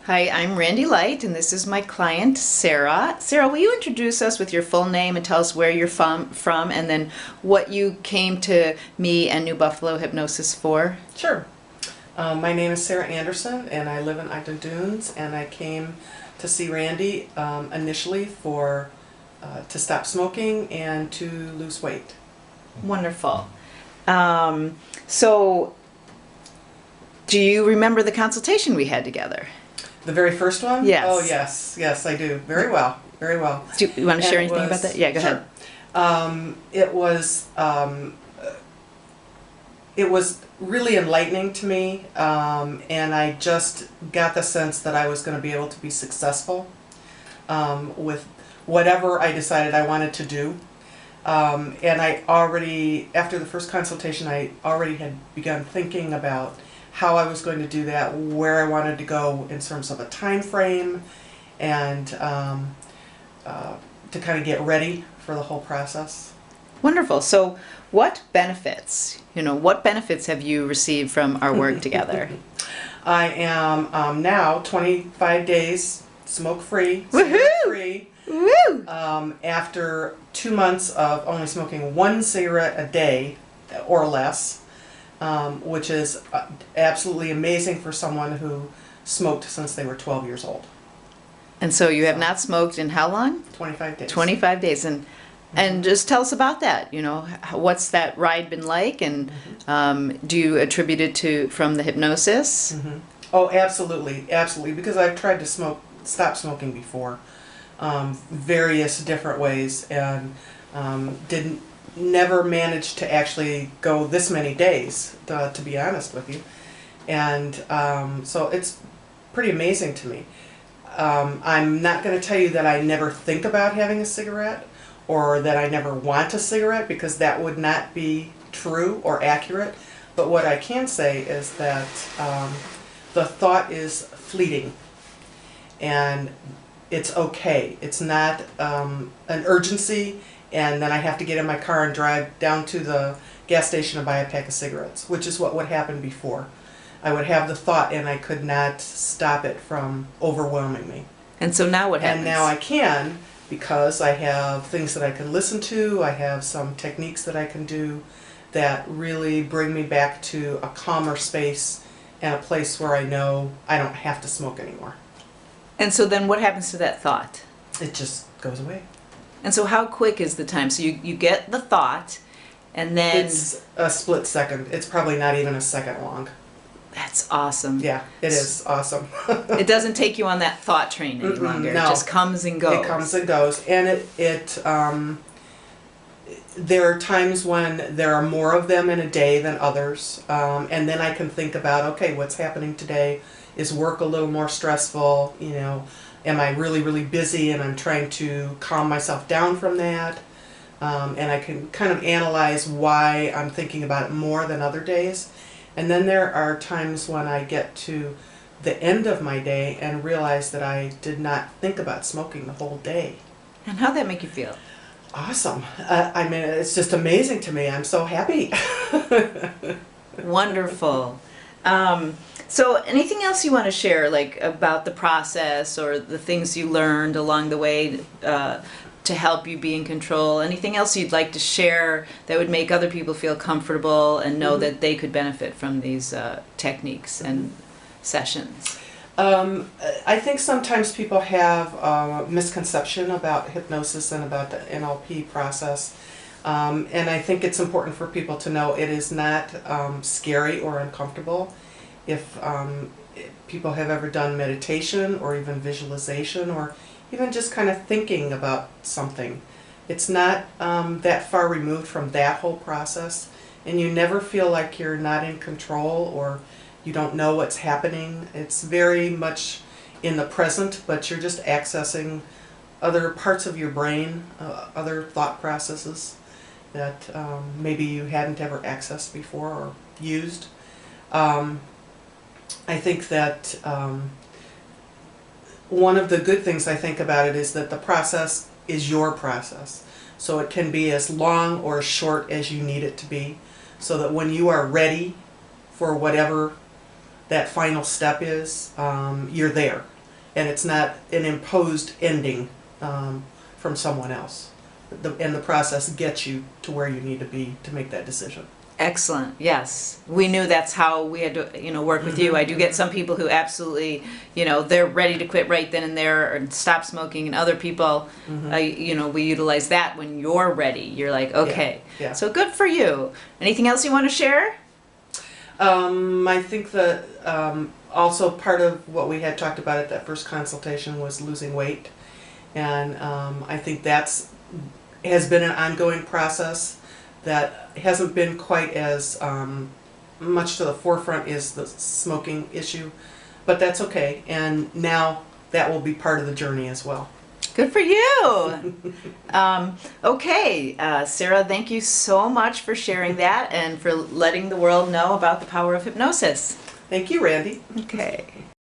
Hi, I'm Randy Light, and this is my client, Sarah. Sarah, will you introduce us with your full name and tell us where you're from and then what you came to me and New Buffalo Hypnosis for? Sure. My name is Sarah Anderson, and I live in Ogden Dunes, and I came to see Randy initially to stop smoking and to lose weight. Wonderful. So, do you remember the consultation we had together? The very first one? Yes. Oh, yes, I do. Very well, very well. Do you want to share anything about that? Yeah, go sure. ahead. It was really enlightening to me, and I just got the sense that I was going to be able to be successful with whatever I decided I wanted to do. And after the first consultation, I already had begun thinking about how I was going to do that, where I wanted to go in terms of a time frame, and to kind of get ready for the whole process. Wonderful. So, what benefits have you received from our work together? I am now 25 days smoke-free, Woohoo! cigarette-free. Woo! After 2 months of only smoking one cigarette a day or less, which is absolutely amazing for someone who smoked since they were 12 years old. And so you have not smoked in how long? 25 days. 25 days. And just tell us about that. What's that ride been like? And do you attribute it from the hypnosis? Mm-hmm. Oh, absolutely, absolutely. Because I've tried to stop smoking before, various different ways, and never managed to actually go this many days, to be honest with you. And so it's pretty amazing to me. I'm not going to tell you that I never think about having a cigarette or that I never want a cigarette, because that would not be true or accurate. But what I can say is that the thought is fleeting, and it's okay. It's not an urgency, and then I have to get in my car and drive down to the gas station and buy a pack of cigarettes, which is what would happen before. I would have the thought, and I could not stop it from overwhelming me. And so now what happens? And now I can, because I have things that I can listen to. I have some techniques that I can do that really bring me back to a calmer space and a place where I know I don't have to smoke anymore. And so then what happens to that thought? It just goes away. And so how quick is the time? So you get the thought, and then... It's a split second. It's probably not even a second long. That's awesome. Yeah, it is awesome. It doesn't take you on that thought train any longer. No. It just comes and goes. It comes and goes. And there are times when there are more of them in a day than others. And then I can think about, okay, what's happening today? Is work a little more stressful? Am I really, really busy and I'm trying to calm myself down from that? And I can kind of analyze why I'm thinking about it more than other days. And then there are times when I get to the end of my day and realize that I did not think about smoking the whole day. And how'd that make you feel? Awesome. I mean, it's just amazing to me. I'm so happy. Wonderful. So anything else you want to share, like about the process or the things you learned along the way to help you be in control? Anything else you'd like to share that would make other people feel comfortable and know that they could benefit from these techniques and sessions? I think sometimes people have a misconception about hypnosis and about the NLP process. And I think it's important for people to know it is not scary or uncomfortable. If people have ever done meditation or even visualization or even just kind of thinking about something, it's not that far removed from that whole process, and you never feel like you're not in control or you don't know what's happening. It's very much in the present, but you're just accessing other parts of your brain, other thought processes that maybe you hadn't ever accessed before or used. I think that one of the good things I think about it is that the process is your process. So it can be as long or as short as you need it to be, so that when you are ready for whatever that final step is, you're there. and it's not an imposed ending from someone else. And the process gets you to where you need to be to make that decision. Excellent. Yes, we knew that's how we had to, work with you. I do get some people who absolutely, they're ready to quit right then and there and stop smoking, and other people, we utilize that when you're ready. You're like, okay. Yeah. So good for you. Anything else you want to share? I think that also part of what we had talked about at that first consultation was losing weight, and I think has been an ongoing process that hasn't been quite as much to the forefront as the smoking issue, but that's okay, and now that will be part of the journey as well. Good for you. Okay, Sarah, thank you so much for sharing that and for letting the world know about the power of hypnosis. Thank you, Randy. Okay.